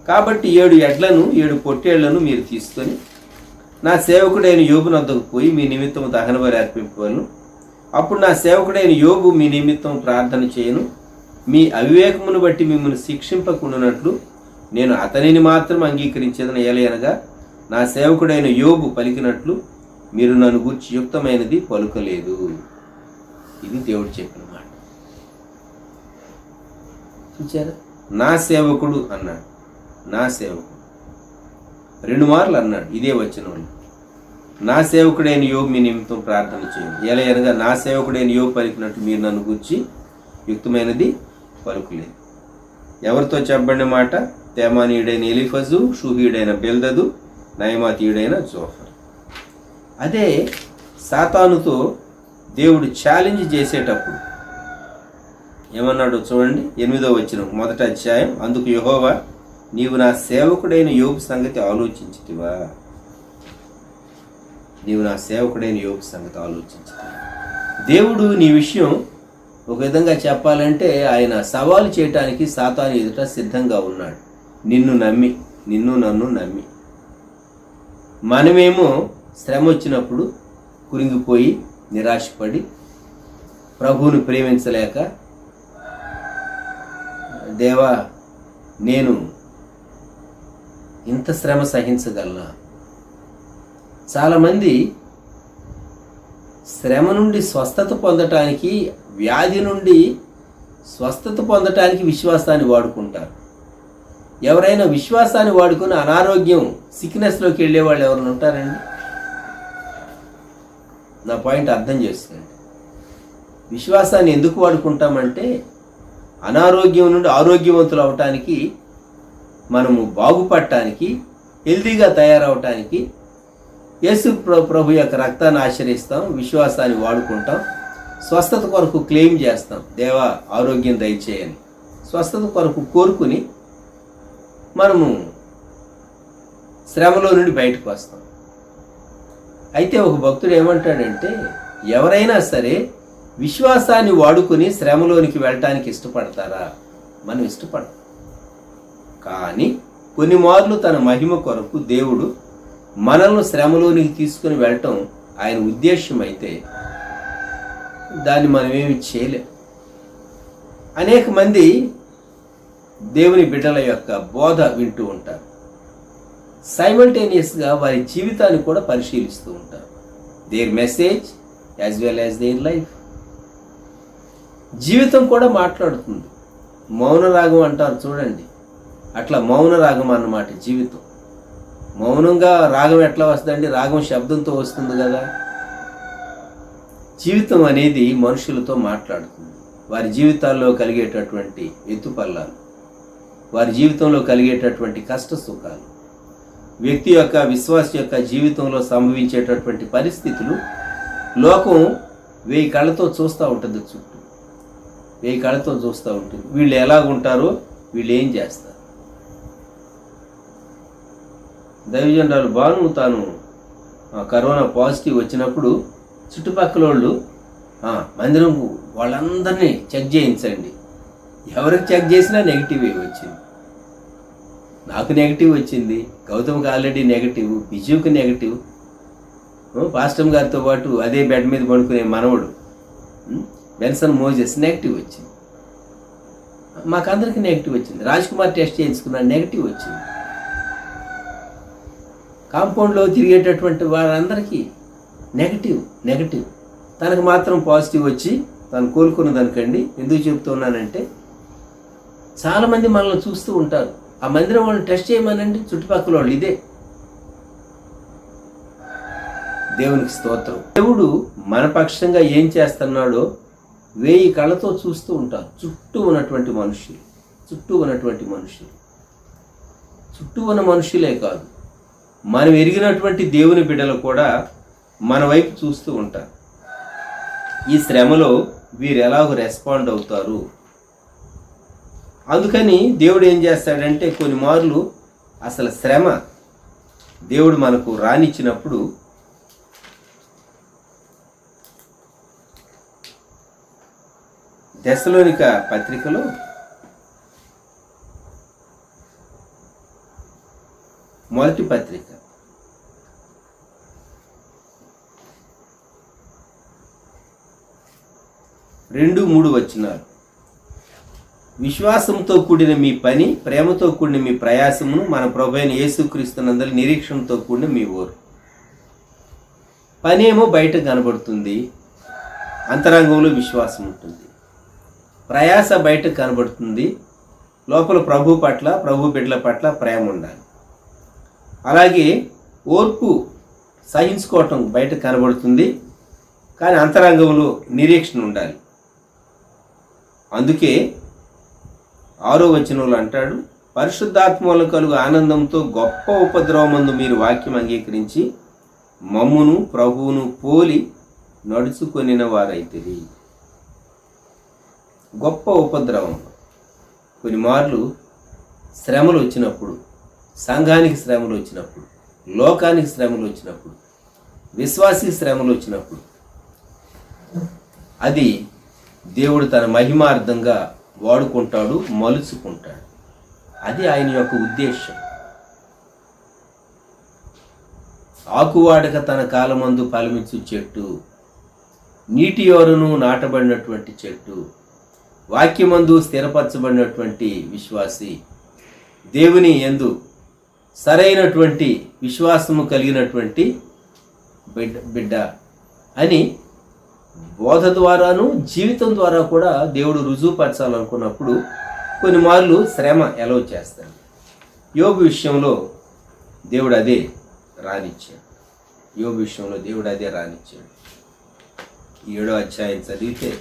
కాబట్టి 7 ఎడ్లను 7 పొట్టేళ్లను మీరు తీసుకొని నా సేవకుడైన యోబు నద్దకు పోయి మీ నిమిత్తం దహన బలి అర్పింపవలను. అప్పుడు నా సేవకుడైన యోబు మీ నిమిత్తం ప్రార్థన చేయను. మీ అవివేకమును బట్టి మిమ్మల్ని శిక్షింపకుండానట్లు నేను అతనిని మాత్రం అంగీకరించేదని ఏలయనగా నా సేవకుడైన యోబు పలికినట్లు మీరు నన్ను గూర్చి యుక్తమైనది పలుకలేదు. ఇది దేవుడు చెప్పిన మాట. చూచారా? నా సేవకుడు అన్నాడు. నా సేవకుడు 2 మార్లు అన్నాడు. ఇదే వచనంలో నా సేవకుడైన యోబు మీ నిమిత్తం ప్రార్థన చేయండి. ఏలయనగా నా సేవకుడైన యోబు పలికినట్లు మీరు నన్ను గూర్చి యుక్తమైనది పలుకులేదు. ఎవరితో చెప్పబడిన మాట? తేమానీయుడైన ఎలీఫజు, షూహీయుడైన బెల్దదు, నయమాతీయుడైన జోఫర్. అదే సాతానుతో దేవుడు ఛాలెంజ్ చేసేటప్పుడు ఏమన్నాడు చూడండి. 8వ వచనం 1వ అధ్యాయం. అందుకు యెహోవా, నీవు నా సేవకుడైన యోబు సంగతి ఆలోచించితివా? నీవు నా సేవకుడైన యోబు సంగతి ఆలోచించితివా? దేవుడు నీ విషయం ఒక విధంగా చెప్పాలంటే ఆయన సవాలు చేయటానికి సాతాను ఎదుట సిద్ధంగా ఉన్నాడు. నిన్ను నన్ను నమ్మి. మనమేమో శ్రమ వచ్చినప్పుడు కురింగిపోయి నిరాశపడి ప్రభువును ప్రేమించలేక, దేవా నేను ఇంత శ్రమ సహించగలనా? చాలామంది శ్రమ నుండి స్వస్థత పొందటానికి, వ్యాధి నుండి స్వస్థత పొందటానికి విశ్వాసాన్ని వాడుకుంటారు. ఎవరైనా విశ్వాసాన్ని వాడుకుని అనారోగ్యం, సిక్నెస్లోకి వెళ్ళే వాళ్ళు ఎవరైనా ఉంటారండి? నా పాయింట్ అర్థం చేసుకోండి. విశ్వాసాన్ని ఎందుకు వాడుకుంటామంటే అనారోగ్యం నుండి ఆరోగ్యవంతులు అవటానికి, మనము బాగుపడటానికి, హెల్తీగా తయారవటానికి యేసు ప్రభు యొక్క రక్తాన్ని ఆశ్రయిస్తాం, విశ్వాసాన్ని వాడుకుంటాం, స్వస్థత కొరకు క్లెయిమ్ చేస్తాం, దేవా ఆరోగ్యం దయచేయని. స్వస్థత కొరకు కోరుకుని మనము శ్రమలో నుండి బయటకు వస్తాం. అయితే ఒక భక్తుడు ఏమంటాడంటే, ఎవరైనా సరే విశ్వాసాన్ని వాడుకుని శ్రమలోనికి వెళ్ళటానికి ఇష్టపడతారా? మనం ఇష్టపడం. కానీ కొన్ని మార్లు తన మహిమ కొరకు దేవుడు మనల్ని శ్రమలోనికి తీసుకుని వెళ్ళటం ఆయన ఉద్దేశం అయితే దాన్ని మనమేమి చేయలేం. అనేక మంది దేవుని బిడ్డల యొక్క బోధ వింటూ ఉంటారు. సైమల్టేనియస్గా వారి జీవితాన్ని కూడా పరిశీలిస్తూ ఉంటారు. There message as well as their life. జీవితం కూడా మాట్లాడుతుంది. మౌన రాగం అంటారు చూడండి, అట్లా మౌన రాగం అన్నమాట జీవితం. మౌనంగా రాగం ఎట్లా వస్తుందండి? రాగం శబ్దంతో వస్తుంది కదా. జీవితం అనేది మనుషులతో మాట్లాడుతుంది. వారి జీవితాల్లో కలిగేటటువంటి ఎత్తుపల్లాలు, వారి జీవితంలో కలిగేటటువంటి కష్ట సుఖాలు, వ్యక్తి యొక్క విశ్వాస యొక్క జీవితంలో సంభవించేటటువంటి పరిస్థితులు లోకం 1000 కళ్ళతో చూస్తూ ఉంటుంది. చుట్టూ 1000 కళ్ళతో చూస్తూ ఉంటుంది. వీళ్ళు ఎలాగుంటారో, వీళ్ళు ఏం చేస్తారు. దైవజనురాలు భాను తాను కరోనా పాజిటివ్ వచ్చినప్పుడు చుట్టుపక్కల వాళ్ళు మందిరం వాళ్ళందరినీ చెక్ చేయించండి. ఎవరికి చెక్ చేసినా నెగిటివ్ వచ్చింది. నాకు నెగిటివ్ వచ్చింది, గౌతమ్కి ఆల్రెడీ నెగిటివ్, బిజుకి నెగిటివ్, పాస్టమ్ గారితో పాటు అదే బెడ్ మీద పడుకునే మనవడు బెన్సన్ మోజెస్ నెగిటివ్ వచ్చింది. మాకందరికి నెగిటివ్ వచ్చింది. రాజ్ కుమార్ టెస్ట్ చేయించుకున్నాడు, నెగిటివ్ వచ్చింది. కాంపౌండ్లో తిరిగేటటువంటి వారందరికీ నెగిటివ్. తనకు మాత్రం పాజిటివ్ వచ్చి తను కోలుకున్నదనుకండి. ఎందుకు చెప్తున్నానంటే చాలామంది మనల్ని చూస్తూ ఉంటారు. ఆ మందిరం వాళ్ళని టెస్ట్ చేయమనండి, చుట్టుపక్కల వాళ్ళు ఇదే. దేవునికి స్తోత్రం. దేవుడు మన పక్షంగా ఏం చేస్తున్నాడో 1000 కళ్ళతో చూస్తూ ఉంటారు. చుట్టూ ఉన్నటువంటి మనుషులే కాదు, మనం ఎరిగినటువంటి దేవుని బిడ్డలు కూడా మన వైపు చూస్తూ ఉంటారు. ఈ శ్రమలో వీరు ఎలాగో రెస్పాండ్ అవుతారు. అందుకని దేవుడు ఏం చేస్తాడంటే కొన్ని మార్లు అసలు శ్రమ దేవుడు మనకు రానిచ్చినప్పుడు దెస్సలోనిక పత్రికలో మొదటి పత్రిక 4వ 2-3 వచనాలు. విశ్వాసంతో కూడిన మీ పని, ప్రేమతో కూడిన మీ ప్రయాసమును మన ప్రభువైన యేసుక్రీస్తునందలి నిరీక్షణతో కూడిన మీ ఓరు. పని ఏమో బయట కనబడుతుంది, అంతరంగంలో విశ్వాసం ఉంటుంది. ప్రయాస బయట కనబడుతుంది, లోపల ప్రభు పట్ల, ప్రభు బిడ్డల పట్ల ప్రేమ ఉండాలి. అలాగే ఓర్పు, సహించుకోవటం బయట కనబడుతుంది, కానీ అంతరంగంలో నిరీక్షణ ఉండాలి. అందుకే 6వ వచనంలో అంటాడు, పరిశుద్ధాత్మ వలన కలుగు ఆనందంతో గొప్ప ఉపద్రవమందు మీరు వాక్యం అంగీకరించి మమ్మును ప్రభువును పోలి నడుచుకొనిన వారైతిరి. గొప్ప ఉపద్రవం. కొన్ని మార్లు శ్రమలు వచ్చినప్పుడు, సంఘానికి శ్రమలు వచ్చినప్పుడు, లోకానికి శ్రమలు వచ్చినప్పుడు, విశ్వాసికి శ్రమలు వచ్చినప్పుడు, అది దేవుడు తన మహిమార్థంగా వాడుకుంటాడు, మలుచుకుంటాడు. అది ఆయన యొక్క ఉద్దేశం. ఆకువాడక తన కాలమందు ఫలమిచ్చు చెట్టు, నీటి యోరను నాటబడినటువంటి చెట్టు, వాక్యమందు స్థిరపరచబడినటువంటి విశ్వాసి, దేవుని యందు సరైనటువంటి విశ్వాసము కలిగినటువంటి బిడ్డ అని బోధ ద్వారాను జీవితం ద్వారా కూడా దేవుడు రుజువుపరచాలనుకున్నప్పుడు కొన్ని మార్లు శ్రమ ఎలవ్ చేస్తాడు. యోబు విషయంలో దేవుడు అదే రానిచ్చాడు. యోబు విషయంలో దేవుడు అదే రానిచ్చాడు. 7వ అధ్యాయం చదివితే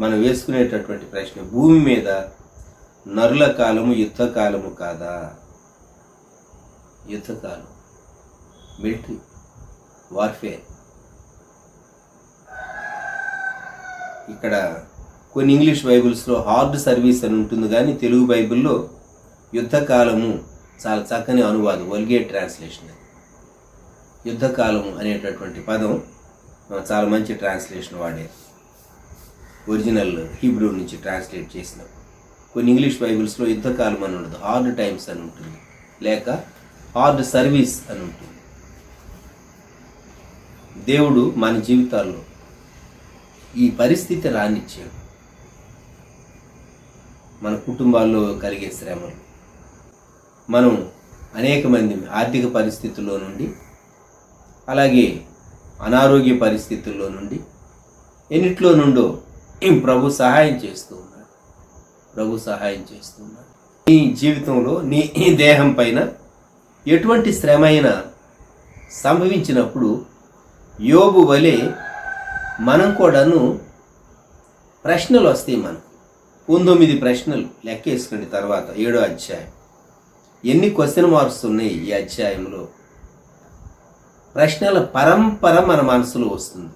మనం వేసుకునేటటువంటి ప్రశ్న, భూమి మీద నరుల కాలము యుద్ధకాలము కాదా? యుద్ధకాలం, మిలిటరీ వార్ఫేర్. ఇక్కడ కొన్ని ఇంగ్లీష్ బైబిల్స్లో హార్డ్ సర్వీస్ అని ఉంటుంది, కానీ తెలుగు బైబిల్లో యుద్ధకాలము చాలా చక్కని అనువాదం, వల్గేట్ ట్రాన్స్లేషన్. యుద్ధకాలము అనేటటువంటి పదం చాలా మంచి ట్రాన్స్లేషన్ వాడారు, ఒరిజినల్ హీబ్రూ నుంచి ట్రాన్స్లేట్ చేసినప్పుడు. కొన్ని ఇంగ్లీష్ బైబిల్స్లో యుద్ధకాలం అని ఉండదు, హార్డ్ టైమ్స్ అని ఉంటుంది, లేక హార్డ్ సర్వీస్ అని ఉంటుంది. దేవుడు మన జీవితాల్లో ఈ పరిస్థితి రానిచ్చాడు. మన కుటుంబాల్లో కలిగే శ్రమలు, మనం అనేక మంది ఆర్థిక పరిస్థితుల్లో నుండి, అలాగే అనారోగ్య పరిస్థితుల్లో నుండి, ఎన్నిట్లో నుండో ప్రభు సహాయం చేస్తూ ఉన్నాడు. ప్రభు సహాయం చేస్తూ ఉన్నాడు. నీ జీవితంలో నీ దేహం పైన ఎటువంటి శ్రమ అయినా సంభవించినప్పుడు యోబు వలె మనం కూడాను ప్రశ్నలు వస్తాయి. మనకు 19 ప్రశ్నలు లెక్కేసుకోండి. తర్వాత 7వ అధ్యాయం ఎన్ని క్వశ్చన్ మార్క్స్ ఉన్నాయి ఈ అధ్యాయంలో? ప్రశ్నల పరంపర మన మనసులో వస్తుంది.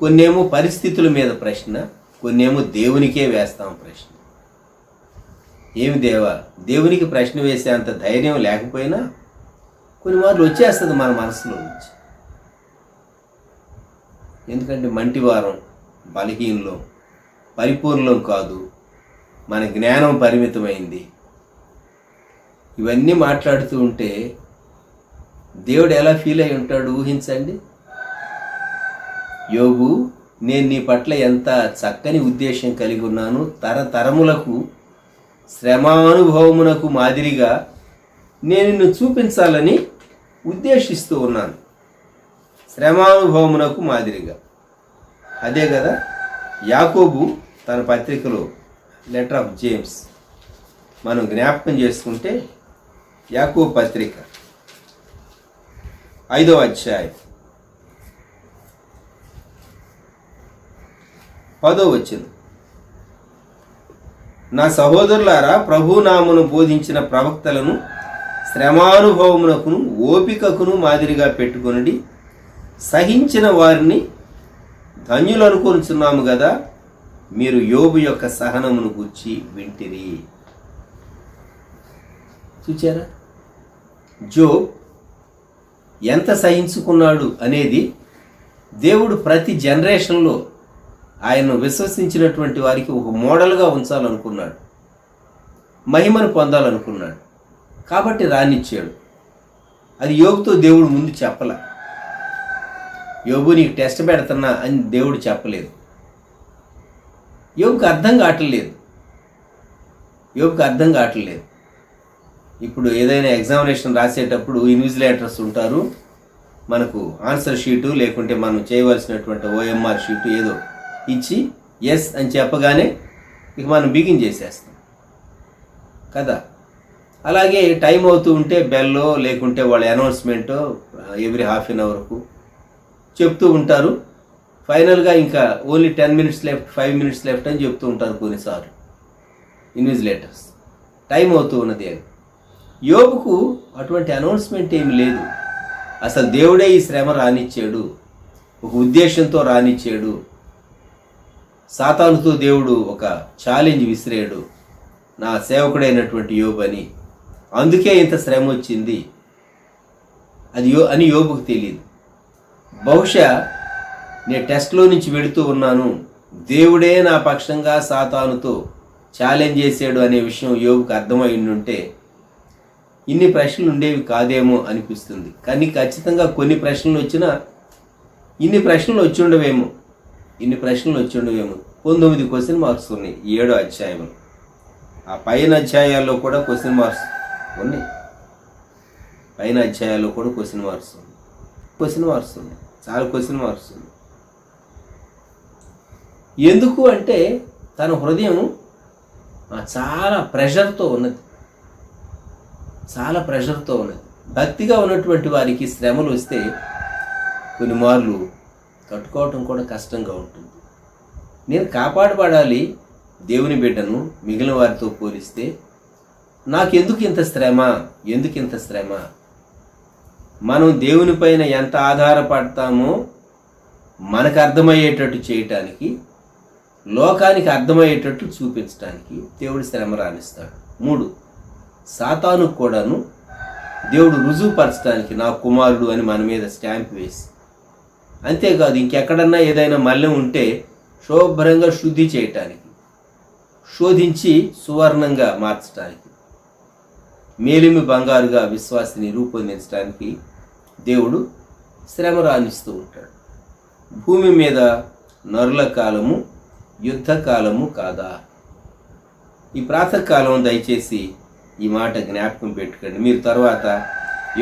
కొన్నేమో పరిస్థితుల మీద ప్రశ్న, కొన్నేమో దేవునికే వేస్తాం ప్రశ్న. ఏమి దేవా, దేవునికి ప్రశ్న వేసే అంత ధైర్యం లేకపోయినా కొన్ని మార్లు వచ్చేస్తుంది మన మనసులో నుంచి. ఎందుకంటే మంటివారం, బలహీనలో, పరిపూర్ణం కాదు, మన జ్ఞానం పరిమితమైంది. ఇవన్నీ మాట్లాడుతూ ఉంటే దేవుడు ఎలా ఫీల్ అయి ఉంటాడు ఊహించండి. యోబు, నేను నీ పట్ల ఎంత చక్కని ఉద్దేశం కలిగి ఉన్నాను, తరతరములకు శ్రమానుభవమునకు మాదిరిగా నేను నిన్ను చూపించాలని ఉద్దేశిస్తూ ఉన్నాను. శ్రమానుభవమునకు మాదిరిగా. అదే కదా యాకోబు తన పత్రికలో లెటర్ ఆఫ్ జేమ్స్ మనం జ్ఞాపకం చేసుకుంటే, యాకోబు పత్రిక 5వ అధ్యాయం 10వ వచనం, నా సహోదరులారా, ప్రభునామను బోధించిన ప్రవక్తలను శ్రమానుభవమునకును ఓపికకును మాదిరిగా పెట్టుకొనుడి, సహించిన వారిని ధన్యులు అనుకొనుచున్నాము కదా. మీరు యోబు యొక్క సహనమును గూర్చి వింటిరి. చూచారా జోబ్ ఎంత సహించుకున్నాడు అనేది దేవుడు ప్రతి జనరేషన్లో ఆయన్ను విశ్వసించినటువంటి వారికి ఒక మోడల్గా ఉంచాలనుకున్నాడు, మహిమను పొందాలనుకున్నాడు. కాబట్టి రానిచ్చాడు. అది యోబుతో దేవుడు ముందు చెప్పల. యోబు నీకు టెస్ట్ పెడుతున్నా అని దేవుడు చెప్పలేదు. యోబుకి అర్థం కావట్లేదు. ఇప్పుడు ఏదైనా ఎగ్జామినేషన్ రాసేటప్పుడు ఇన్విజిలేటర్స్ ఉంటారు, మనకు ఆన్సర్ షీటు లేకుంటే మనం చేయవలసినటువంటి OMR షీటు ఏదో ఇచ్చి ఎస్ అని చెప్పగానే ఇక మనం బిగిన్ చేసేస్తాం కదా. అలాగే టైం అవుతూ ఉంటే బెల్లో లేకుంటే వాళ్ళ అనౌన్స్మెంటో ఎవ్రీ హాఫ్ అన్ అవర్కు చెప్తూ ఉంటారు. ఫైనల్గా ఇంకా only 10 minutes left, 5 minutes left అని చెప్తూ ఉంటారు కొన్నిసార్లు ఇన్విజిలేటర్స్. టైం అవుతూ ఉన్నది అని. యోబుకు అటువంటి అనౌన్స్మెంట్ ఏమి లేదు. అసలు దేవుడే ఈ శ్రమ రానిచ్చాడు, ఒక ఉద్దేశంతో రానిచ్చాడు. సాతానుతో దేవుడు ఒక ఛాలెంజ్ విసిరాడు నా సేవకుడైనటువంటి యోబు అని, అందుకే ఇంత శ్రమ వచ్చింది అని యోబుకు తెలియదు. బహుశా నేను టెస్ట్లో నుంచి వెళుతూ ఉన్నాను, దేవుడే నా పక్షంగా సాతానుతో ఛాలెంజ్ చేశాడు అనే విషయం యోబుకు అర్థమై ఉంటే ఇన్ని ప్రశ్నలు ఉండేవి కాదేమో అనిపిస్తుంది. కానీ ఖచ్చితంగా కొన్ని ప్రశ్నలు వచ్చినా ఇన్ని ప్రశ్నలు వచ్చి ఉండవేమో. 19 క్వశ్చన్ మార్క్స్ ఉన్నాయి 7వ అధ్యాయంలో. ఆ పైన అధ్యాయాల్లో కూడా క్వశ్చన్ మార్క్స్ ఉన్నాయి. చాలా క్వశ్చన్ మార్క్స్ ఉన్నాయి. ఎందుకు అంటే తన హృదయం చాలా ప్రెషర్తో ఉన్నది. భక్తిగా ఉన్నటువంటి వారికి శ్రమలు వస్తే కొన్ని మార్లు తట్టుకోవటం కూడా కష్టంగా ఉంటుంది. నేను కాపాడబడాలి, దేవుని బిడ్డను, మిగిలిన వారితో పోలిస్తే నాకెందుకు ఇంత శ్రమ? మనం దేవుని పైన ఎంత ఆధారపడతామో మనకు అర్థమయ్యేటట్టు చేయటానికి, లోకానికి అర్థమయ్యేటట్టు చూపించడానికి దేవుడు శ్రమ రానిస్తాడు. 3, సాతాను కూడాను దేవుడు రుజువుపరచడానికి నా కుమారుడు అని మన మీద స్టాంప్ వేసి, అంతేకాదు ఇంకెక్కడన్నా ఏదైనా మల్యం ఉంటే శుభ్రంగా శుద్ధి చేయటానికి, శోధించి సువర్ణంగా మార్చడానికి, మేలిమి బంగారుగా విశ్వాసిని రూపొందించడానికి దేవుడు శ్రమ రానిస్తూ ఉంటాడు. భూమి మీద నరుల కాలము యుద్ధ కాలము కాదా? ఈ ప్రాతకాలం దయచేసి ఈ మాట జ్ఞాపకం పెట్టుకోండి. మీరు తర్వాత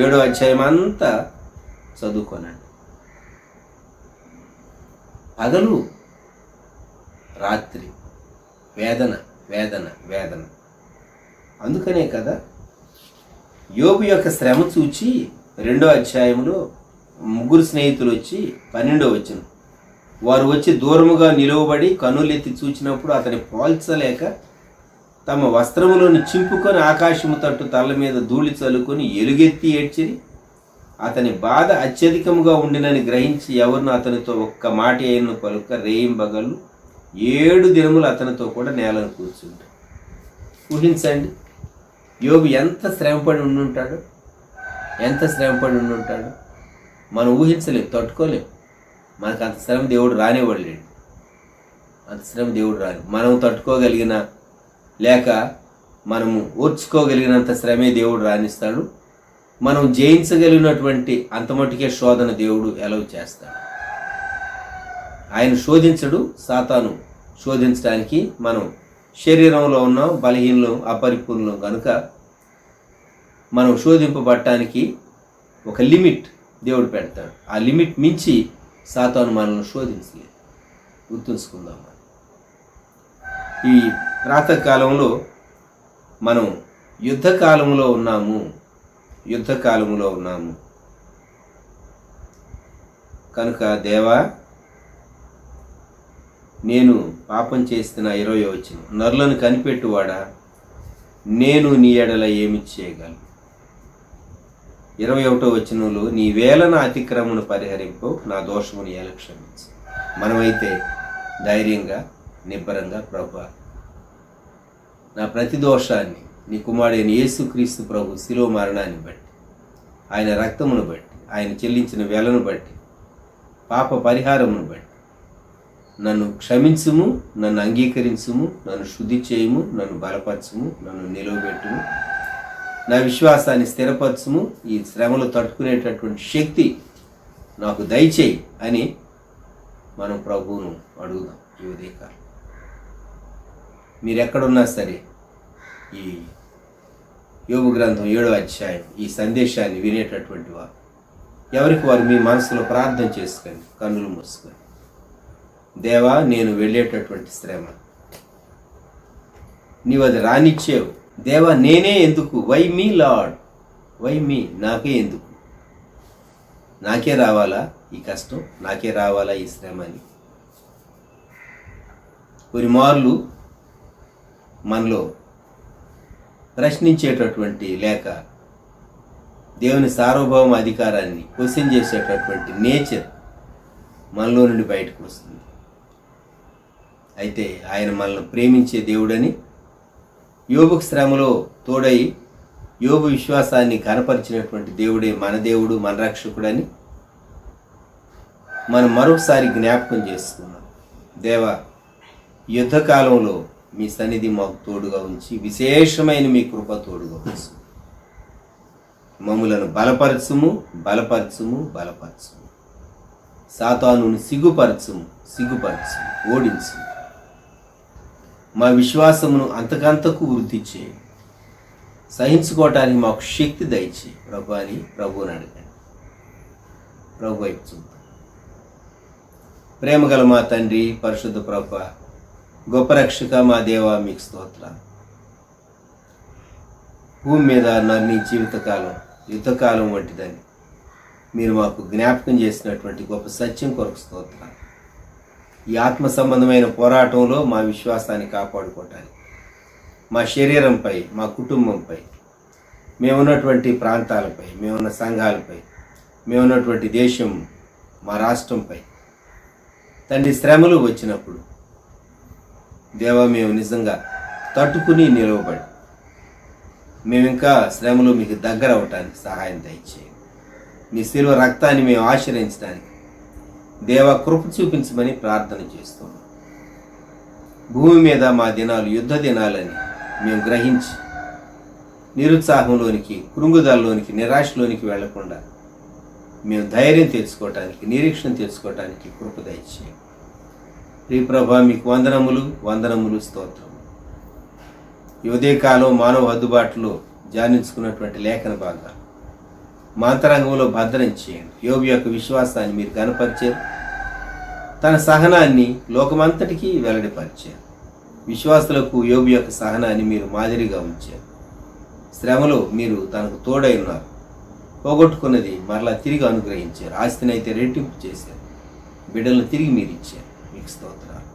7వ అధ్యాయం అంతా చదువుకోనండి. పగలు రాత్రి వేదన. అందుకనే కదా యోబు యొక్క శ్రమ చూచి 2వ అధ్యాయంలో 3 స్నేహితులు వచ్చి 12వ వచనం, వారు వచ్చి దూరముగా నిలువబడి కన్నులెత్తి చూచినప్పుడు అతని పోల్చలేక తమ వస్త్రములను చింపుకొని ఆకాశము తట్టు తల మీద ధూళి చల్లుకొని ఎలుగెత్తి ఏడ్చిరి. అతని బాధ అత్యధికముగా ఉండినని గ్రహించి ఎవరిని అతనితో ఒక్క మాట అయిన పలుక రేయింబగళ్ళు 7 దినములు అతనితో కూడా నేలను కూర్చుంటాడు. ఊహించండి, యోబు ఎంత శ్రమపడి ఉండుంటాడు. మనం ఊహించలేము, తట్టుకోలేము. మనకు అంత శ్రమ దేవుడు రానివ్వడు. మనం తట్టుకోగలిగిన లేక మనము ఓర్చుకోగలిగినంత శ్రమే దేవుడు రాణిస్తాడు. మనం జయించగలిగినటువంటి అంత మటుకే శోధన దేవుడు ఎలవ్ చేస్తాడు. ఆయన శోధించడు. సాతాను శోధించడానికి మనం శరీరంలో ఉన్నాం, బలహీనలు, అపరిపూర్ణం కనుక మనం శోధింపబడటానికి ఒక లిమిట్ దేవుడు పెడతాడు. ఆ లిమిట్ మించి సాతాను మనల్ని శోధించలేదు. గుర్తుంచుకుందాం. ఈ ప్రాతకాలంలో మనం యుద్ధకాలంలో ఉన్నాము కనుక దేవా, నేను పాపం చేస్తున్న 20వ వచనం, నరులను కనిపెట్టువాడా, నేను నీ ఎడల ఏమి చేయగలను. 21వ వచనంలో, నీ వేళన అతిక్రమను పరిహరింపు, నా దోషమును ఎలా క్షమించు. మనమైతే ధైర్యంగా నిబ్బరంగా, ప్రభువా, నా ప్రతి దోషాన్ని నీ కుమారుడైన యేసుక్రీస్తు ప్రభు శిలువ మరణాన్ని బట్టి, ఆయన రక్తమును బట్టి, ఆయన చెల్లించిన వేలను బట్టి, పాప పరిహారమును బట్టి నన్ను క్షమించుము, నన్ను అంగీకరించుము, నన్ను శుద్ధి చేయుము, నన్ను బలపరచుము, నన్ను నిలవబెట్టుము, నా విశ్వాసాన్ని స్థిరపరచుము, ఈ శ్రమలు తట్టుకునేటటువంటి శక్తి నాకు దయచేయి అని మనం ప్రభువును అడుగుదాం ఈ ఉదయకాలం. మీరు ఎక్కడున్నా సరే ఈ యోబు గ్రంథం 7వ అధ్యాయం ఈ సందేశాన్ని వినేటటువంటి వారు ఎవరికి వారు మీ మనసులో ప్రార్థన చేసుకోండి, కన్నులు మూసుకొని. దేవా, నేను వెళ్ళేటటువంటి శ్రమ నీవు అది రానిచ్చేవు. దేవా, నేనే ఎందుకు? Why me lord, why me? నాకే ఎందుకు? నాకే రావాలా ఈ కష్టం? నాకే రావాలా ఈ శ్రమ అని కొన్ని మార్లు మనలో ప్రశ్నించేటటువంటి లేక దేవుని సార్వభౌమ అధికారాన్ని క్వశ్చన్ చేసేటటువంటి నేచర్ మనలో నుండి బయటకు వస్తుంది. అయితే ఆయన మనల్ని ప్రేమించే దేవుడని, యోబుకు శ్రమలో తోడై యోబు విశ్వాసాన్ని కనపరిచినటువంటి దేవుడే మన దేవుడు, మన రక్షకుడని మనం మరొకసారి జ్ఞాపకం చేసుకున్నాం. దేవా, యుద్ధకాలంలో మీ సన్నిధి మాకు తోడుగా ఉంచి విశేషమైన మీ కృప తోడుగా ఉంచు. మమ్ములను బలపరచుము, బలపరచుము, బలపరచుము. సాతానుని సిగ్గుపరచుము, సిగ్గుపరచుము, ఓడించు. మా విశ్వాసమును అంతకంతకు వృద్ధి చేయి. సహించుకోవటానికి మాకు శక్తి దయచేయి ప్రభు అని ప్రభువుని అడగండి. ప్రభు వైపు చూద్దాం. ప్రేమగల మా తండ్రి, పరిశుద్ధ ప్రభు, గొప్ప రక్షక మా దేవ, మీకు స్తోత్రాలు. భూమి మీద నీ జీవితకాలం యుద్ధకాలం వంటిదని మీరు మాకు జ్ఞాపకం చేసినటువంటి గొప్ప సత్యం కొరకు స్తోత్రాలు. ఈ ఆత్మ సంబంధమైన పోరాటంలో మా విశ్వాసాన్ని కాపాడుకోవటానికి మా శరీరంపై, మా కుటుంబంపై, మేమున్నటువంటి ప్రాంతాలపై, మేమున్న సంఘాలపై, మేమున్నటువంటి దేశం, మా రాష్ట్రంపై తండ్రి శ్రమలు వచ్చినప్పుడు దేవా, మేము నిజంగా తట్టుకుని నిలవబడి మేము ఇంకా శ్రమలో మీకు దగ్గర అవటానికి సహాయం దయచేయండి. మీ శిలువ రక్తాన్ని మేము ఆశ్రయించడానికి దేవా కృప చూపించమని ప్రార్థన చేస్తున్నాం. భూమి మీద మా దినాలు యుద్ధ దినాలని మేము గ్రహించి నిరుత్సాహంలోనికి, కృంగుదలలోనికి, నిరాశలోనికి వెళ్లకుండా మేము ధైర్యం తెచ్చుకోవటానికి, నిరీక్షణ తెచ్చుకోవటానికి కృప దయచేయండి. ప్రియప్రభా, మీకు వందనములు, వందనములు, స్తోత్రం. ఈ ఉదయకాలం మానవ హద్దుబాటులో ధ్యానించుకున్నటువంటి లేఖన భాగాలు మా అంతరంగంలో భద్రం చేయండి. యోబు యొక్క విశ్వాసాన్ని మీరు కనపరిచారు, తన సహనాన్ని లోకమంతటికీ వెల్లడిపరిచారు. విశ్వాసులకు యోబు యొక్క సహనాన్ని మీరు మాదిరిగా ఉంచారు. శ్రమలో మీరు తనకు తోడై ఉన్నారు. పోగొట్టుకున్నది మరలా తిరిగి అనుగ్రహించారు. ఆస్తిని అయితే రెట్టింపు చేశారు. బిడ్డలను తిరిగి మీరు ఇచ్చారు. మీకు స్తోత్రాలు.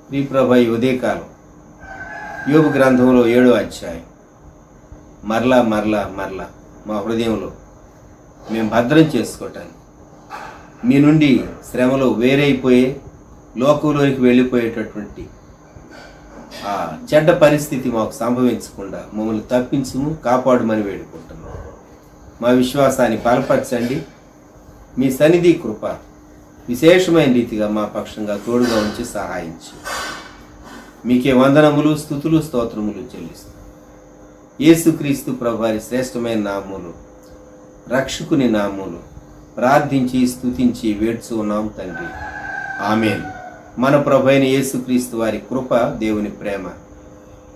ప్రియప్రభ, ఈ ఉదయకాలం యోబు గ్రంథంలో 7వ అధ్యాయం మరలా మరలా మరలా మా హృదయంలో మేము భద్రం చేసుకోవటానికి, మీ నుండి శ్రమలో వేరైపోయే లోకంలోనికి వెళ్ళిపోయేటటువంటి ఆ చెడ్డ పరిస్థితి మాకు సంభవించకుండా మమ్మల్ని తప్పించుము, కాపాడమని వేడుకుంటున్నాం. మా విశ్వాసాన్ని బలపరచండి. మీ సన్నిధి కృప విశేషమైన రీతిగా మా పక్షంగా తోడుగా ఉంచి సహాయించి మీకే వందనములు, స్తుతులు, స్తోత్రములు చెల్లిస్తాం. యేసుక్రీస్తు ప్రభువారి శ్రేష్టమైన నామములు, రక్షకుని నామములు ప్రార్థించి స్తుతించి వేడ్చు ఉన్నాం తండ్రి. ఆమేన్. మన ప్రభువైన యేసుక్రీస్తు వారి కృప, దేవుని ప్రేమ,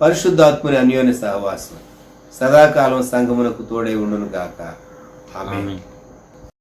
పరిశుద్ధాత్ముని అన్యోన్య సహవాసం సదాకాలం సంఘమునకు తోడై ఉండును గాక. ఆమేన్.